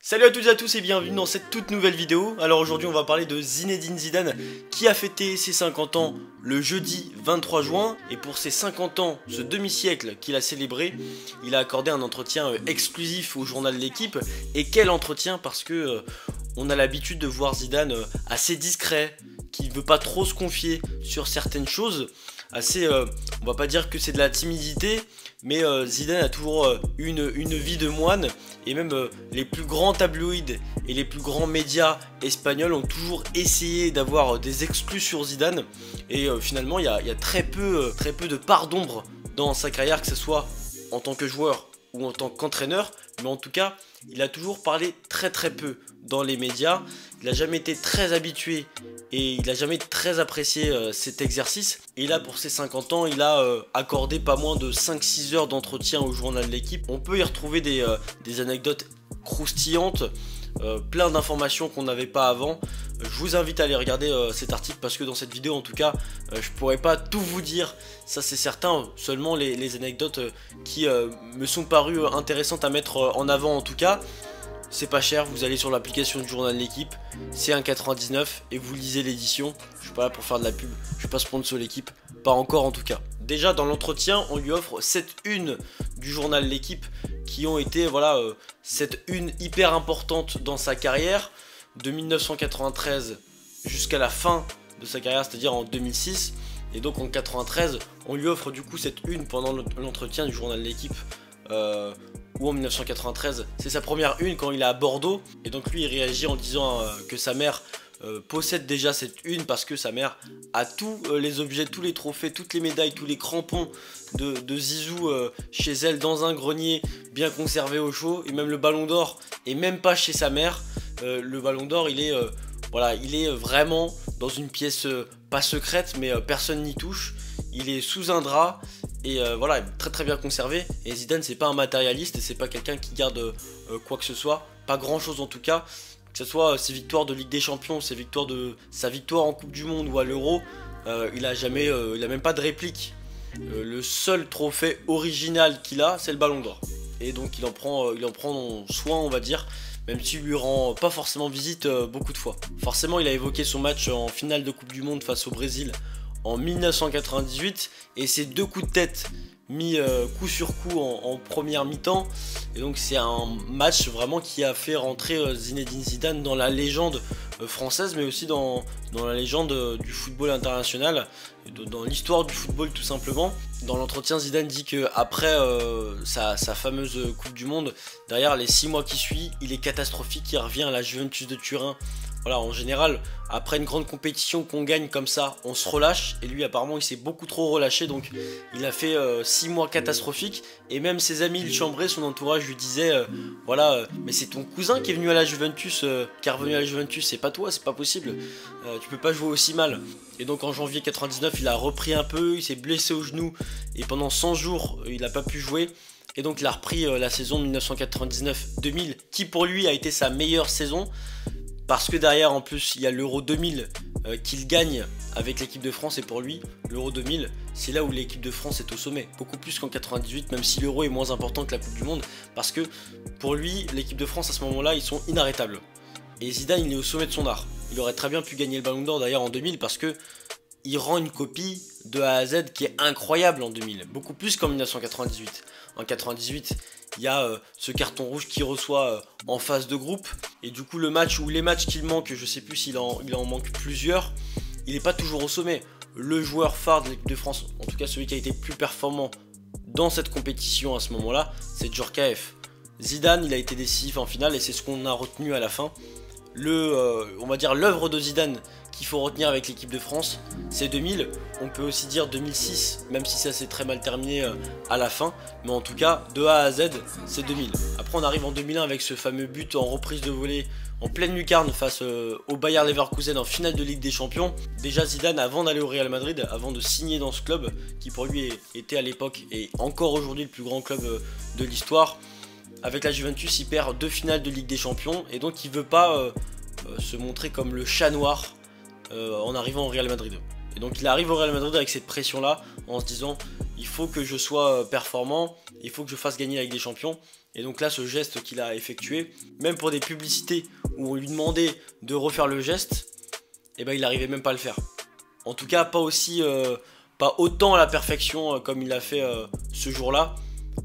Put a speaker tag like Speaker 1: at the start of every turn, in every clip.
Speaker 1: Salut à toutes et à tous et bienvenue dans cette toute nouvelle vidéo. Alors aujourd'hui on va parler de Zinedine Zidane qui a fêté ses 50 ans le jeudi 23 juin. Et pour ses 50 ans, ce demi-siècle qu'il a célébré, il a accordé un entretien exclusif au journal L'Équipe. Et quel entretien, parce que on a l'habitude de voir Zidane assez discret, qui ne veut pas trop se confier sur certaines choses. Assez, on va pas dire que c'est de la timidité, mais Zidane a toujours une vie de moine. Et même les plus grands tabloïds et les plus grands médias espagnols ont toujours essayé d'avoir des exclus sur Zidane. Et finalement il y a très peu de part d'ombre dans sa carrière, que ce soit en tant que joueur ou en tant qu'entraîneur. Mais en tout cas il a toujours parlé très peu dans les médias. Il n'a jamais été très habitué et il n'a jamais très apprécié cet exercice. Et là pour ses 50 ans il a accordé pas moins de 5-6 heures d'entretien au journal de L'Équipe. On peut y retrouver des anecdotes croustillantes, plein d'informations qu'on n'avait pas avant. Je vous invite à aller regarder cet article, parce que dans cette vidéo en tout cas je pourrais pas tout vous dire, ça c'est certain. Seulement les anecdotes qui me sont parues intéressantes à mettre en avant en tout cas. C'est pas cher, vous allez sur l'application du journal L'Équipe, c'est 1,99 et vous lisez l'édition. Je suis pas là pour faire de la pub, je suis pas sponsor L'Équipe, pas encore en tout cas. Déjà dans l'entretien, on lui offre 7 unes du journal L'Équipe qui ont été, voilà, cette une hyper importante dans sa carrière, de 1993 jusqu'à la fin de sa carrière, c'est-à-dire en 2006. Et donc en 93, on lui offre du coup cette une pendant l'entretien du journal L'Équipe. Ou en 1993, c'est sa première une quand il est à Bordeaux. Et donc lui il réagit en disant que sa mère possède déjà cette une, parce que sa mère a tous les objets, tous les trophées, toutes les médailles, tous les crampons de Zizou chez elle dans un grenier bien conservé au chaud. Et même le ballon d'or est même pas chez sa mère. Le ballon d'or il est, voilà, il est vraiment dans une pièce pas secrète, mais personne n'y touche. Il est sous un drap. Et voilà, très bien conservé. Et Zidane c'est pas un matérialiste et c'est pas quelqu'un qui garde quoi que ce soit, pas grand chose en tout cas. Que ce soit ses victoires de Ligue des Champions, sa victoire en Coupe du Monde ou à l'Euro, il a même pas de réplique. Le seul trophée original qu'il a, c'est le Ballon d'Or. Et donc il en prend soin, on va dire, même s'il lui rend pas forcément visite beaucoup de fois. Forcément il a évoqué son match en finale de Coupe du Monde face au Brésil en 1998 et ses deux coups de tête mis coup sur coup en première mi-temps. Et donc c'est un match vraiment qui a fait rentrer Zinedine Zidane dans la légende française, mais aussi dans la légende du football international, dans l'histoire du football tout simplement. Dans l'entretien, Zidane dit qu'après sa fameuse Coupe du Monde, derrière les 6 mois qui suivent, il est catastrophique. Il revient à la Juventus de Turin. Voilà, en général, après une grande compétition qu'on gagne comme ça, on se relâche. Et lui, apparemment, il s'est beaucoup trop relâché. Donc, il a fait 6 mois catastrophiques. Et même ses amis, il chambrait, son entourage lui disait voilà, mais c'est ton cousin qui est venu à la Juventus, qui est revenu à la Juventus, c'est pas toi, c'est pas possible. Tu peux pas jouer aussi mal. Et donc, en janvier 99, il a repris un peu, il s'est blessé au genou. Et pendant 100 jours, il n'a pas pu jouer. Et donc, il a repris la saison 1999-2000, qui pour lui a été sa meilleure saison. Parce que derrière, en plus, il y a l'Euro 2000 qu'il gagne avec l'équipe de France. Et pour lui, l'Euro 2000, c'est là où l'équipe de France est au sommet. Beaucoup plus qu'en 98, même si l'Euro est moins important que la Coupe du Monde. Parce que pour lui, l'équipe de France, à ce moment-là, ils sont inarrêtables. Et Zidane, il est au sommet de son art. Il aurait très bien pu gagner le Ballon d'Or d'ailleurs en 2000, parce que il rend une copie de A à Z qui est incroyable en 2000. Beaucoup plus qu'en 1998. En 98, il y a ce carton rouge qu'il reçoit en phase de groupe. Et du coup, les matchs qu'il manque, je sais plus s'il en manque plusieurs, il n'est pas toujours au sommet. Le joueur phare de l'équipe de France, en tout cas celui qui a été le plus performant dans cette compétition à ce moment-là, c'est Djorkaeff. Zidane, il a été décisif en finale et c'est ce qu'on a retenu à la fin. On va dire l'œuvre de Zidane qu'il faut retenir avec l'équipe de France, c'est 2000. On peut aussi dire 2006, même si ça s'est très mal terminé à la fin. Mais en tout cas, de A à Z, c'est 2000. Après, on arrive en 2001 avec ce fameux but en reprise de volée en pleine lucarne face au Bayer Leverkusen en finale de Ligue des Champions. Déjà Zidane, avant d'aller au Real Madrid, avant de signer dans ce club, qui pour lui était à l'époque et encore aujourd'hui le plus grand club de l'histoire, avec la Juventus, il perd 2 finales de Ligue des Champions. Et donc il veut pas se montrer comme le chat noir en arrivant au Real Madrid. Et donc il arrive au Real Madrid avec cette pression là, en se disant il faut que je sois performant, il faut que je fasse gagner la Ligue des Champions. Et donc là, ce geste qu'il a effectué, même pour des publicités où on lui demandait de refaire le geste, et ben il n'arrivait même pas à le faire. En tout cas, pas autant à la perfection comme il l'a fait ce jour-là.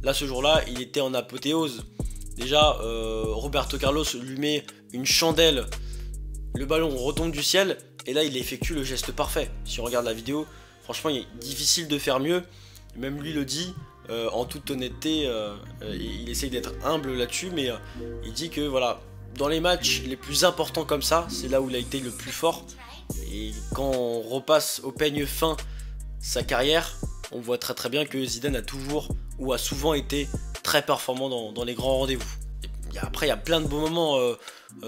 Speaker 1: Là, ce jour-là, il était en apothéose. Déjà, Roberto Carlos lui met une chandelle, le ballon retombe du ciel, et là, il effectue le geste parfait. Si on regarde la vidéo, franchement, il est difficile de faire mieux. Même lui le dit, en toute honnêteté, il essaye d'être humble là-dessus, mais il dit que voilà, dans les matchs les plus importants comme ça, c'est là où il a été le plus fort. Et quand on repasse au peigne fin sa carrière, on voit très bien que Zidane a toujours ou a souvent été très performant dans les grands rendez-vous. Après, il y a plein de beaux moments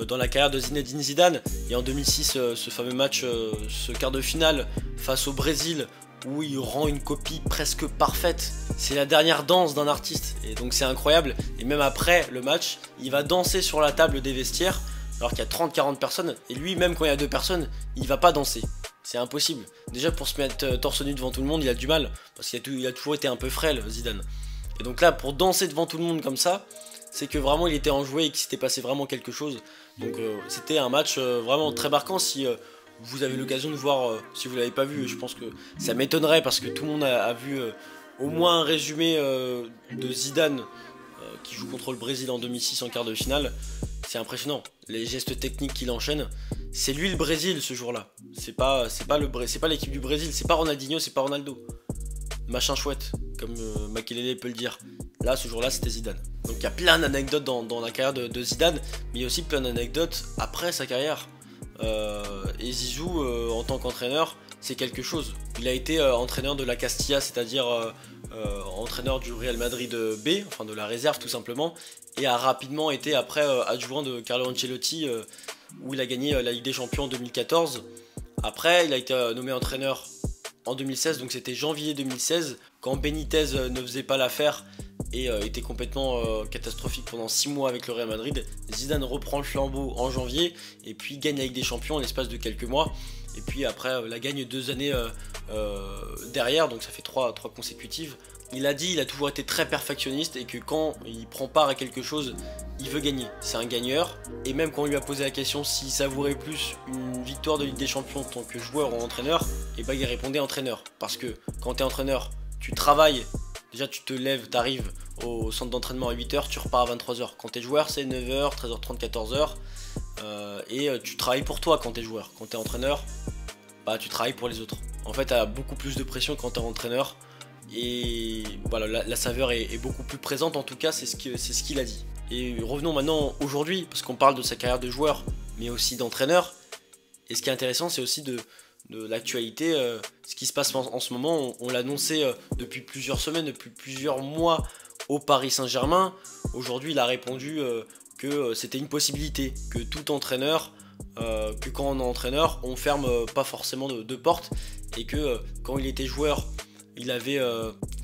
Speaker 1: dans la carrière de Zinedine Zidane. Il y a en 2006 ce fameux match, ce quart de finale face au Brésil, où il rend une copie presque parfaite. C'est la dernière danse d'un artiste, et donc c'est incroyable. Et même après le match, il va danser sur la table des vestiaires, alors qu'il y a 30-40 personnes, et lui, même quand il y a 2 personnes, il va pas danser. C'est impossible. Déjà, pour se mettre torse nu devant tout le monde, il a du mal, parce qu'il a toujours été un peu frêle, Zidane. Et donc là, pour danser devant tout le monde comme ça, c'est que vraiment il était enjoué et qu'il s'était passé vraiment quelque chose. Donc c'était un match vraiment très marquant. Si vous avez l'occasion de voir, si vous ne l'avez pas vu, je pense que ça m'étonnerait, parce que tout le monde a vu au moins un résumé de Zidane qui joue contre le Brésil en 2006 en quart de finale. C'est impressionnant, les gestes techniques qu'il enchaîne. C'est lui le Brésil ce jour-là. C'est pas l'équipe du Brésil, c'est pas Ronaldinho, c'est pas Ronaldo. Machin chouette, comme Makelele peut le dire. Là, ce jour-là, c'était Zidane. Donc il y a plein d'anecdotes dans la carrière de Zidane, mais il y a aussi plein d'anecdotes après sa carrière. Et Zizou, en tant qu'entraîneur, c'est quelque chose. Il a été entraîneur de la Castilla, c'est-à-dire entraîneur du Real Madrid B, enfin de la réserve tout simplement, et a rapidement été après adjoint de Carlo Ancelotti, où il a gagné la Ligue des Champions en 2014. Après, il a été nommé entraîneur en 2016, donc c'était janvier 2016, quand Benitez ne faisait pas l'affaire et était complètement catastrophique pendant 6 mois avec le Real Madrid. Zidane reprend le flambeau en janvier et puis gagne la Ligue des Champions en l'espace de quelques mois. Et puis après la gagne 2 années derrière, donc ça fait 3 consécutives. Il a dit, il a toujours été très perfectionniste et que quand il prend part à quelque chose, il veut gagner. C'est un gagneur. Et même quand on lui a posé la question s'il savourait plus une victoire de Ligue des Champions en tant que joueur ou entraîneur, et bah il répondait entraîneur. Parce que quand tu es entraîneur, tu travailles. Déjà tu te lèves, tu arrives au centre d'entraînement à 8h, tu repars à 23h. Quand tu es joueur, c'est 9h, 13h30, 14h. Et tu travailles pour toi quand tu es joueur. Quand tu es entraîneur, bah tu travailles pour les autres. En fait, tu as beaucoup plus de pression quand tu es entraîneur. Et voilà, la saveur est beaucoup plus présente, en tout cas c'est ce qu'il a dit. Et revenons maintenant aujourd'hui, parce qu'on parle de sa carrière de joueur, mais aussi d'entraîneur. Et ce qui est intéressant, c'est aussi de l'actualité, ce qui se passe en ce moment. On l'a annoncé depuis plusieurs semaines, depuis plusieurs mois au Paris Saint-Germain. Aujourd'hui, il a répondu que c'était une possibilité, que tout entraîneur, que quand on est entraîneur, on ferme pas forcément de porte, et que quand il était joueur, il avait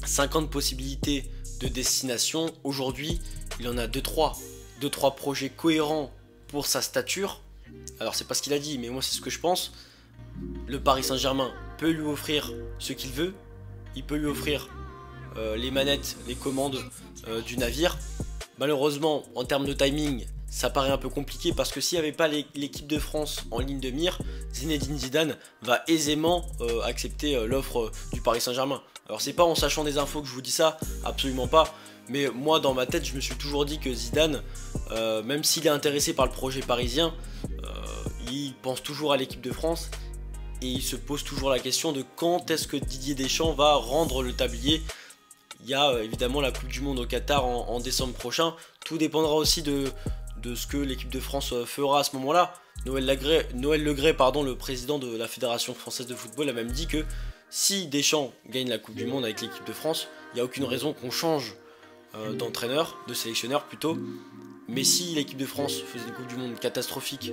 Speaker 1: 50 possibilités de destination. Aujourd'hui, il en a 2-3 projets cohérents pour sa stature. Alors c'est pas ce qu'il a dit, mais moi c'est ce que je pense. Le Paris Saint-Germain peut lui offrir ce qu'il veut. Il peut lui offrir les manettes, les commandes du navire. Malheureusement, en termes de timing, ça paraît un peu compliqué, parce que s'il n'y avait pas l'équipe de France en ligne de mire, Zinedine Zidane va aisément accepter l'offre du Paris Saint-Germain. Alors c'est pas en sachant des infos que je vous dis ça, absolument pas, mais moi dans ma tête je me suis toujours dit que Zidane, même s'il est intéressé par le projet parisien, il pense toujours à l'équipe de France, et il se pose toujours la question de quand est-ce que Didier Deschamps va rendre le tablier. Il y a évidemment la Coupe du Monde au Qatar en décembre prochain, tout dépendra aussi de ce que l'équipe de France fera à ce moment-là. Noël Le Graët, le président de la Fédération Française de Football, a même dit que si Deschamps gagne la Coupe du Monde avec l'équipe de France, il n'y a aucune raison qu'on change d'entraîneur, de sélectionneur plutôt. Mais si l'équipe de France faisait une Coupe du Monde catastrophique,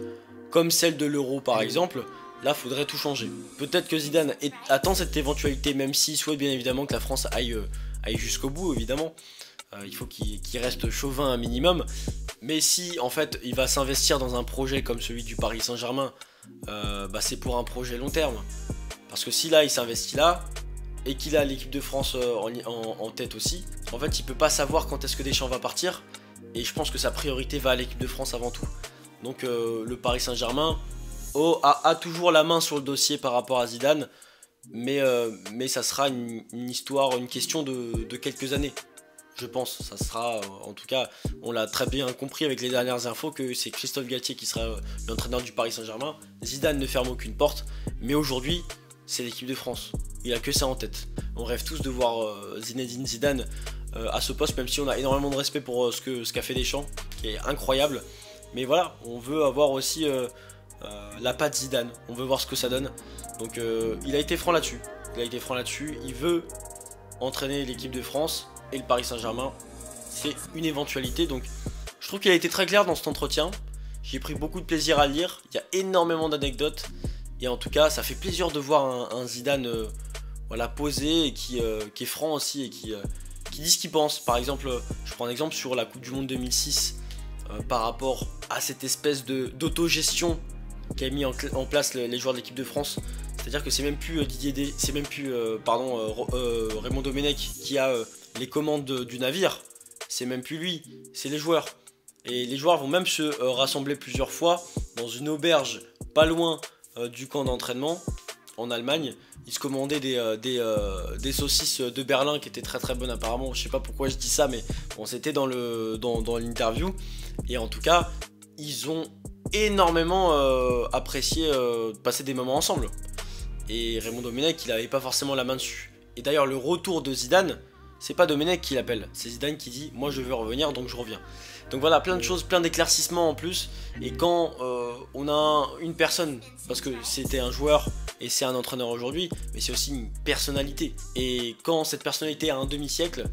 Speaker 1: comme celle de l'Euro par exemple, là il faudrait tout changer. Peut-être que Zidane attend cette éventualité, même s'il souhaite bien évidemment que la France aille jusqu'au bout, évidemment. Il faut qu'il reste chauvin un minimum. Mais si en fait il va s'investir dans un projet comme celui du Paris Saint-Germain, c'est pour un projet long terme. Parce que si là il s'investit là, et qu'il a l'équipe de France en tête aussi, en fait il peut pas savoir quand est-ce que Deschamps va partir, et je pense que sa priorité va à l'équipe de France avant tout. Donc le Paris Saint-Germain a toujours la main sur le dossier par rapport à Zidane, mais ça sera une histoire, une question de quelques années. Je pense, ça sera, en tout cas, on l'a très bien compris avec les dernières infos, que c'est Christophe Galtier qui sera l'entraîneur du Paris Saint-Germain. Zidane ne ferme aucune porte, mais aujourd'hui, c'est l'équipe de France. Il a que ça en tête. On rêve tous de voir Zinedine Zidane à ce poste, même si on a énormément de respect pour ce qu'a fait Deschamps, qui est incroyable. Mais voilà, on veut avoir aussi la patte Zidane, on veut voir ce que ça donne. Donc il a été franc là-dessus. Il veut entraîner l'équipe de France. Et le Paris Saint-Germain, c'est une éventualité. Donc je trouve qu'il a été très clair dans cet entretien. J'ai pris beaucoup de plaisir à le lire. Il y a énormément d'anecdotes. Et en tout cas, ça fait plaisir de voir un Zidane voilà, posé et qui est franc aussi et qui dit ce qu'il pense. Par exemple, je prends un exemple sur la Coupe du Monde 2006 par rapport à cette espèce d'autogestion qu'a mis en place les joueurs de l'équipe de France. C'est-à-dire que c'est même plus Raymond Domenech qui a les commandes du navire, c'est même plus lui, c'est les joueurs. Et les joueurs vont même se rassembler plusieurs fois dans une auberge pas loin du camp d'entraînement en Allemagne. Ils se commandaient des saucisses de Berlin qui étaient très très bonnes apparemment. Je sais pas pourquoi je dis ça, mais bon, c'était dans l'interview. Et en tout cas, ils ont énormément apprécié passer des moments ensemble. Et Raymond Domenech, il n'avait pas forcément la main dessus. Et d'ailleurs, le retour de Zidane, c'est pas Domenech qui l'appelle, c'est Zidane qui dit « moi je veux revenir, donc je reviens ». Donc voilà, plein de choses, plein d'éclaircissements en plus. Et quand on a une personne, parce que c'était un joueur et c'est un entraîneur aujourd'hui, mais c'est aussi une personnalité. Et quand cette personnalité a un demi-siècle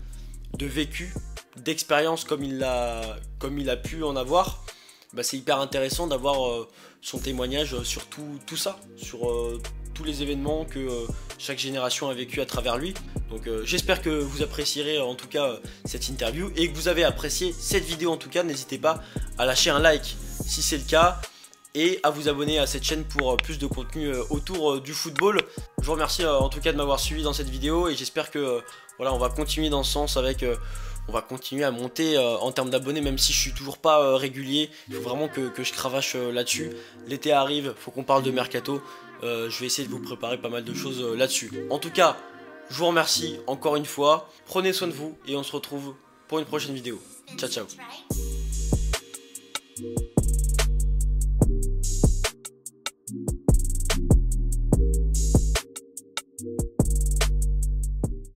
Speaker 1: de vécu, d'expérience comme il a pu en avoir, bah c'est hyper intéressant d'avoir son témoignage sur tout ça, sur tous les événements que chaque génération a vécu à travers lui. Donc j'espère que vous apprécierez en tout cas cette interview et que vous avez apprécié cette vidéo en tout cas. N'hésitez pas à lâcher un like si c'est le cas et à vous abonner à cette chaîne pour plus de contenu autour du football. Je vous remercie en tout cas de m'avoir suivi dans cette vidéo et j'espère que voilà, on va continuer dans ce sens avec... on va continuer à monter en termes d'abonnés, même si je suis toujours pas régulier. Il faut vraiment que je cravache là-dessus. L'été arrive, faut qu'on parle de mercato. Je vais essayer de vous préparer pas mal de choses là-dessus. En tout cas, je vous remercie encore une fois. Prenez soin de vous et on se retrouve pour une prochaine vidéo. Ciao, ciao.